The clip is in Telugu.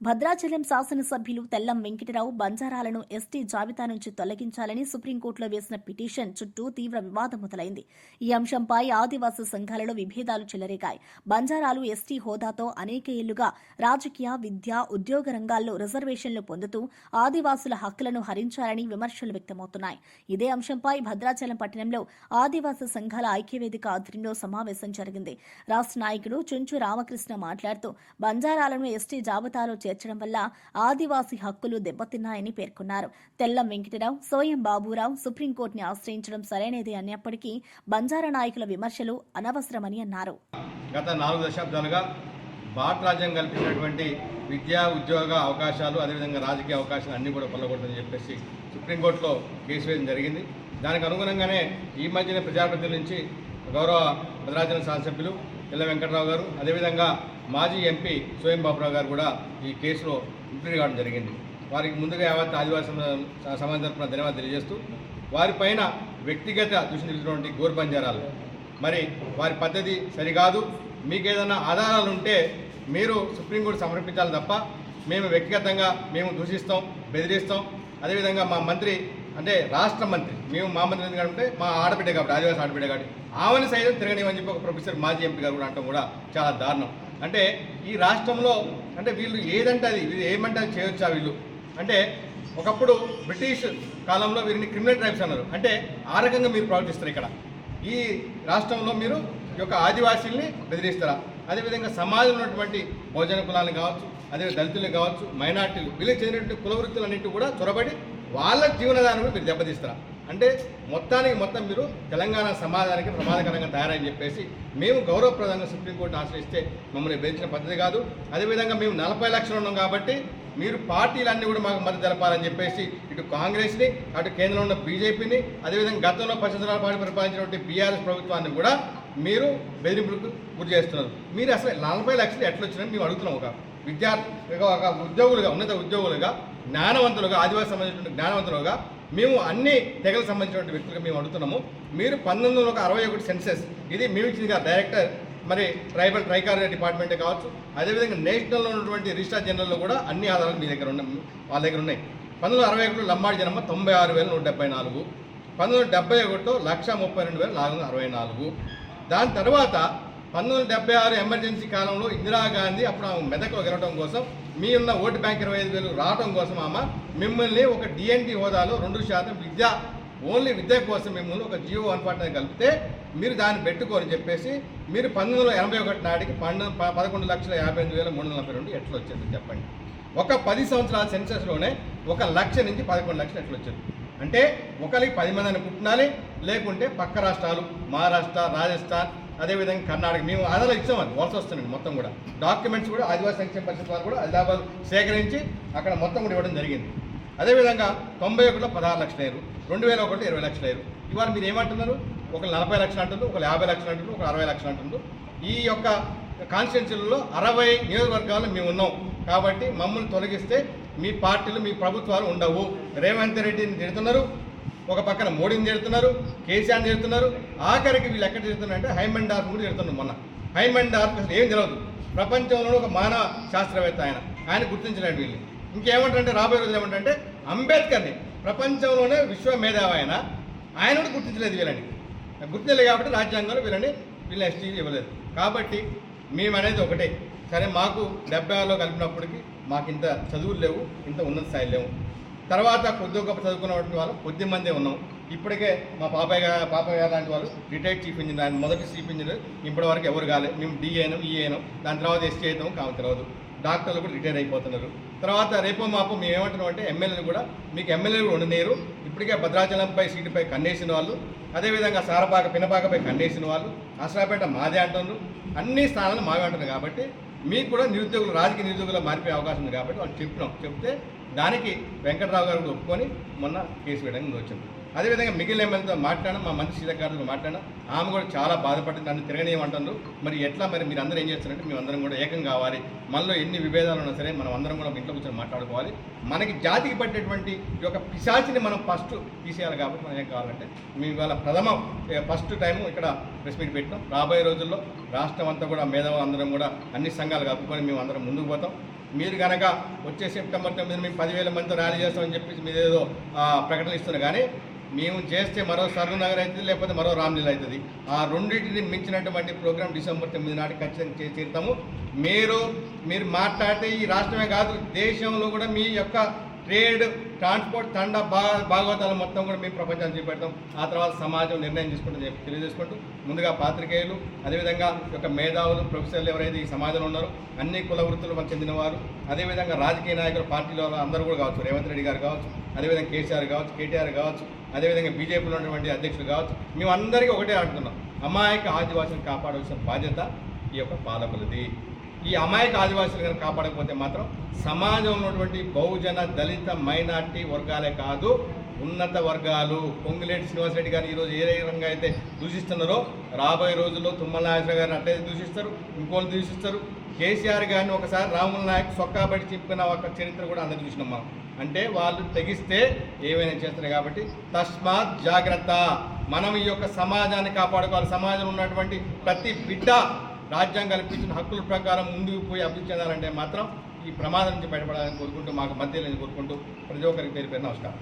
భద్రాచలం శాసనసభ్యులు తెల్లం వెంకటరావు బంజారాలను ఎస్టీ జాబితా నుంచి తొలగించాలని సుప్రీంకోర్టులో వేసిన పిటిషన్ చుట్టూ తీవ్ర వివాదం మొదలైంది. ఈ అంశంపై ఆదివాసీ సంఘాలలో విభేదాలు చెలరేగాయి. బంజారాలు ఎస్టీ హోదాతో అనేక ఏళ్లుగా రాజకీయ, విద్య, ఉద్యోగ రంగాల్లో రిజర్వేషన్లు పొందుతూ ఆదివాసుల హక్కులను హరించారని విమర్శలు వ్యక్తమవుతున్నాయి. ఇదే అంశంపై భద్రాచలం పట్టణంలో ఆదివాసీ సంఘాల ఐక్యవేదిక ఆధ్వర్యంలో సమావేశం జరిగింది. రాష్ట్ర నాయకుడు చుంచు రామకృష్ణ మాట్లాడుతూ బంజారాలను ఎస్టీ జాబితాలో చేర్చడం వల్ల ఆదివాసీ హక్కులు దెబ్బతిన్నాయని పేర్కొన్నారు. తెల్లం వెంకటరావు, సోయం బాబురావు సుప్రీంకోర్టుని ఆశ్రయించడం సరైనదే అన్నప్పటికీ బంజారా నాయకుల విమర్శలు అనవసరమని అన్నారు. గత 4 దశాబ్దాలుగా భారత రాజ్యం కల్పించినటువంటి విద్యా, ఉద్యోగ అవకాశాలు, అదేవిధంగా రాజకీయ అవకాశాలు అన్నీ కూడా కొల్లగొట్టని చెప్పేసి సుప్రీంకోర్టులో కేసు వేయడం జరిగింది. దానికి అనుగుణంగానే ఈ మధ్యన ప్రజాప్రతినిధుల నుంచి గౌరవ భద్రాచలం శాసనసభ్యులు తెల్ల వెంకటరావు గారు, అదేవిధంగా మాజీ ఎంపీ సోయం బాబురావు గారు కూడా ఈ కేసులో ఇంప్లీడ్ కావడం జరిగింది. వారికి ముందుగా యావత్ ఆదివాసీ సమాజం తరఫున ధన్యవాదాలు తెలియజేస్తూ, వారిపైన వ్యక్తిగత దూషించినటువంటి గోరు బంజారాలు మరి వారి పద్ధతి సరికాదు. మీకు ఏదైనా ఆధారాలు ఉంటే మీరు సుప్రీంకోర్టు సమర్పించాలి తప్ప మేము వ్యక్తిగతంగా మేము దూషిస్తాం, బెదిరిస్తాం. అదేవిధంగా మా మంత్రి అంటే రాష్ట్ర మంత్రి, మేము మా మంత్రి ఎందుకంటే మా ఆడబిడ్డ కాబట్టి, ఆదివాసీ ఆడబిడ్డ కాబట్టి ఆమెను సైతం తిరగనివని చెప్పి ఒక ప్రొఫెసర్ మాజీ ఎంపీ గారు కూడా అంటాం కూడా చాలా దారుణం. అంటే ఈ రాష్ట్రంలో అంటే వీళ్ళు ఏదంటే అది, వీళ్ళు ఏమంటే అది చేయొచ్చా వీళ్ళు అంటే, ఒకప్పుడు బ్రిటిష్ కాలంలో వీరిని క్రిమినల్ ట్రైబ్స్ అన్నారు. అంటే ఆ రకంగా మీరు ప్రవర్తిస్తారు. ఇక్కడ ఈ రాష్ట్రంలో మీరు ఈ యొక్క ఆదివాసీల్ని బెదిరిస్తారా? అదేవిధంగా సమాజంలో ఉన్నటువంటి బహుజన కులాలను కావచ్చు, అదే దళితులు కావచ్చు, మైనార్టీలు, వీళ్ళకి చెందినటువంటి కుల వృత్తులన్నింటి కూడా చొరబడి వాళ్ళ జీవనదానం కూడా మీరు దెబ్బతీస్తారా? అంటే మొత్తం మీరు తెలంగాణ సమాజానికి ప్రమాదకరంగా తయారని చెప్పేసి మేము గౌరవప్రదంగా సుప్రీంకోర్టును ఆశ్రయిస్తే మమ్మల్ని బెదిరించిన పద్ధతి కాదు. అదేవిధంగా మేము 40 లక్షలు ఉన్నాం కాబట్టి మీరు పార్టీలన్నీ కూడా మాకు మద్దతు తెలపాలని చెప్పేసి ఇటు కాంగ్రెస్ని, అటు కేంద్రంలో ఉన్న బీజేపీని, అదేవిధంగా గతంలో 10 సంవత్సరాల పాటు పరిపాలించినటువంటి బీఆర్ఎస్ ప్రభుత్వాన్ని కూడా మీరు బెదిరింపులకు గురి చేస్తున్నారు. మీరు అసలు 40 లక్షలు ఎట్లా వచ్చినాయని మేము అడుగుతున్నాం. ఒక విద్యార్థి, ఒక ఉద్యోగులుగా, ఉన్నత ఉద్యోగులుగా, జ్ఞానవంతులుగా, ఆదివాసీ సంబంధించిన జ్ఞానవంతులుగా మేము అన్ని తెగలకు సంబంధించినటువంటి వ్యక్తులుగా మేము అడుగుతున్నాము. మీరు 1961 సెన్సెస్ ఇది మేము ఇచ్చింది కదా డైరెక్టర్, మరి ట్రైకార్ డిపార్ట్మెంటే కావచ్చు, అదేవిధంగా నేషనల్లో ఉన్నటువంటి రిజిస్ట్రార్ జనరల్లో కూడా అన్ని ఆధారాలు మీ దగ్గర ఉన్నాయి, వాళ్ళ దగ్గర ఉన్నాయి. 1961లో లంబాడి జనమ 96,174, 1971లో 132,464. దాని తర్వాత 1976 ఎమర్జెన్సీ కాలంలో ఇందిరాగాంధీ అప్పుడు ఆమె మెదక్లో గెలవడం కోసం, మీ ఉన్న ఓటు బ్యాంక్ 25,000 రావడం కోసం ఆమె మిమ్మల్ని ఒక డిఎన్టీ హోదాలో 2% విద్య, ఓన్లీ విద్య కోసం మిమ్మల్ని ఒక జియో 149 కలిపితే మీరు దాన్ని పెట్టుకోని చెప్పేసి మీరు 1981 నాటికి 11,58,342 ఎట్లా వచ్చింది చెప్పండి. ఒక 10 సంవత్సరాల సెన్సెస్లోనే 1 లక్ష నుంచి 11 లక్షలు ఎట్లా వచ్చింది అంటే, ఒకరికి 10 మందిని పుట్టినాలి, లేకుంటే పక్క రాష్ట్రాలు మహారాష్ట్ర, రాజస్థాన్, అదేవిధంగా కర్ణాటక మేము ఆధారాలు ఇచ్చాం. అది వలస వస్తున్నాయి మొత్తం కూడా డాక్యుమెంట్స్ కూడా ఆదివాసీ సంక్షేమ పరిషత్ వారు కూడా హైదరాబాద్ సేకరించి అక్కడ మొత్తం కూడా ఇవ్వడం జరిగింది. అదేవిధంగా 91లో 16 లక్షలు అయ్యారు, 2001లో 20 లక్షలు అయ్యారు. ఇవాళ మీరు ఏమంటున్నారు? ఒక 40 లక్షలు అంటున్నారు, ఒక 50 లక్షలు అంటున్నారు, ఒక 60 లక్షలు అంటున్నారు. ఈ యొక్క కాన్స్టిట్యున్సీలలో 60 నియోజకవర్గాలు మేము ఉన్నాం కాబట్టి మమ్మల్ని తొలగిస్తే మీ పార్టీలు, మీ ప్రభుత్వాలు ఉండవు. రేవంత్ రెడ్డిని తిడుతున్నారు, ఒక పక్కన మోడీని తిడుతున్నారు, కేసీఆర్ని తిడుతున్నారు, ఆఖరికి వీళ్ళు ఎక్కడ తిడుతున్నారంటే హైమండార్ఫ్ కూడా తిడుతున్నారు. మొన్న హైమండార్ఫ్ అసలు ఏం తెలియదు, ప్రపంచంలో ఒక మానవ శాస్త్రవేత్త, ఆయన గుర్తించలేడు వీళ్ళు. ఇంకేమంటే రాబోయే రోజులు ఏమంటే అంబేద్కర్ని ప్రపంచంలోనే విశ్వ మేధావి ఆయన కూడా గుర్తించలేదు. వీళ్ళని గుర్తించలేదు కాబట్టి రాజ్యాంగంలో వీళ్ళని ఎస్టీ ఇవ్వలేదు. కాబట్టి మేమనేది ఒకటే, సరే మాకు 70లో కలిపినప్పటికీ మాకు ఇంత చదువులు లేవు, ఇంత ఉన్నత స్థాయిలు లేవు. తర్వాత కొద్ది గొప్ప చదువుకున్నటువంటి వాళ్ళు కొద్ది మందే ఉన్నాం. ఇప్పటికే మా పాపయ్య గారు లాంటి వాళ్ళు రిటైర్డ్ చీఫ్ ఇంజనీర్, ఆయన మొదటి చీఫ్ ఇంజనీర్, ఇప్పటివరకు ఎవరు కాలేదు. మేము డిఏనం, ఈఏనం, దాని తర్వాత ఎస్టీ అవుతాము, కావు తర్వాత డాక్టర్లు కూడా రిటైర్ అయిపోతున్నారు. తర్వాత రేపో మాపో మేము ఏమంటున్నాం అంటే ఎమ్మెల్యేలు కూడా మీకు ఎమ్మెల్యేలు ఉండనేరు. ఇప్పటికే భద్రాచలంపై సీటుపై కన్నేసిన వాళ్ళు, అదేవిధంగా సారపాక పినపాకపై కన్నేసిన వాళ్ళు, అసరాపేట మాదే అంటున్నారు, అన్ని స్థానాలు మావే అంటున్నారు. కాబట్టి మీకు కూడా నిరుద్యోగులు, రాజకీయ నిరుద్యోగులు మారిపోయే అవకాశం ఉంది. కాబట్టి వాళ్ళు చెప్తే దానికి వెంకటరావు గారు కూడా ఒప్పుకొని మొన్న కేసు వేయడానికి వచ్చింది. అదేవిధంగా మిగిలిన ఎమ్మెల్యేతో మాట్లాడడం, మా మంత్రి సీత గారితో మాట్లాడడం, ఆమె కూడా చాలా బాధపడింది, నన్ను తిరగనీయమంటారు. మరి ఎట్లా, మరి మీరు అందరూ ఏం చేస్తారంటే మేమందరం కూడా ఏకం కావాలి. మనలో ఎన్ని విభేదాలు ఉన్నా సరే మనం అందరం కూడా ఇంట్లో కూర్చొని మాట్లాడుకోవాలి. మనకి జాతికి పట్టేటువంటి ఈ యొక్క పిశాచిని మనం ఫస్ట్ తీసేయాలి. కాబట్టి మనం ఏం కావాలంటే మేము ఇవాళ ఫస్ట్ టైము ఇక్కడ ప్రెస్ మీట్ పెట్టినాం. రాబోయే రోజుల్లో రాష్ట్రం అంతా కూడా మేధావులు అందరం కూడా అన్ని సంఘాలు కలుపుకొని మేము అందరం ముందుకు పోతాం. మీరు కనుక వచ్చే సెప్టెంబర్ 9 మేము 10,000 మందితో ర్యాలీ చేస్తామని చెప్పేసి మీరు ఏదో ప్రకటన ఇస్తున్నారు. కానీ మేము చేస్తే మరో సరూనగర్ అవుతుంది, లేకపోతే మరో రామ్లీల అవుతుంది. ఆ రెండింటిని మించినటువంటి ప్రోగ్రాం డిసెంబర్ 9 నాటికి ఖచ్చితంగా చేసి తీరుతాము. మీరు మాట్లాడితే ఈ రాష్ట్రమే కాదు, దేశంలో కూడా మీ యొక్క ట్రేడ్, ట్రాన్స్పోర్ట్, తండ భాగవతాలు మొత్తం కూడా మేము ప్రపంచాన్ని చూపెడతాం. ఆ తర్వాత సమాజం నిర్ణయం తీసుకుంటుంది చెప్పి తెలియజేసుకుంటూ, ముందుగా పాత్రికేయులు, అదేవిధంగా యొక్క మేధావులు, ప్రొఫెసర్లు ఎవరైతే ఈ సమాజంలో ఉన్నారో అన్ని కుల వృత్తులకు చెందినవారు, అదేవిధంగా రాజకీయ నాయకులు, పార్టీలో అందరూ కూడా కావచ్చు, రేవంత్ రెడ్డి గారు కావచ్చు, అదేవిధంగా కేసీఆర్ కావచ్చు, కేటీఆర్ కావచ్చు, అదేవిధంగా బీజేపీలో ఉన్నటువంటి అధ్యక్షులు కావచ్చు, మేమందరికీ ఒకటే అంటున్నాం, అమాయక ఆదివాసులను కాపాడాల్సిన బాధ్యత ఈ యొక్క పాలకులది. ఈ అమాయక ఆదివాసులు కనుక కాపాడకపోతే మాత్రం సమాజంలో ఉన్నటువంటి బహుజన, దళిత, మైనార్టీ వర్గాలే కాదు, ఉన్నత వర్గాలు, పొంగులేటి శ్రీనివాసరెడ్డి గారిని ఈరోజు ఏ రకంగా అయితే దూషిస్తున్నారో రాబోయే రోజుల్లో తుమ్మల నాగేశ్వర గారిని అట్లయితే దూషిస్తారు, ఇంకోళ్ళు దూషిస్తారు. కేసీఆర్ గారిని ఒకసారి రాముల నాయక్ సొక్కాబడి చెప్పిన ఒక చరిత్ర కూడా అందరూ చూసినాం మనం. అంటే వాళ్ళు తెగిస్తే ఏమైనా చేస్తారు. కాబట్టి తస్మాత్ జాగ్రత్త. మనం ఈ యొక్క సమాజాన్ని కాపాడుకోవాలి. సమాజంలో ఉన్నటువంటి ప్రతి బిడ్డ రాజ్యాంగం కల్పించిన హక్కుల ప్రకారం ముందుకు పోయి అభివృద్ధి చెందాలంటే మాత్రం ఈ ప్రమాదం నుంచి బయటపడాలని కోరుకుంటూ, మాకు మధ్యలో కోరుకుంటూ ప్రతి ఒక్కరికి పేరు నమస్కారం.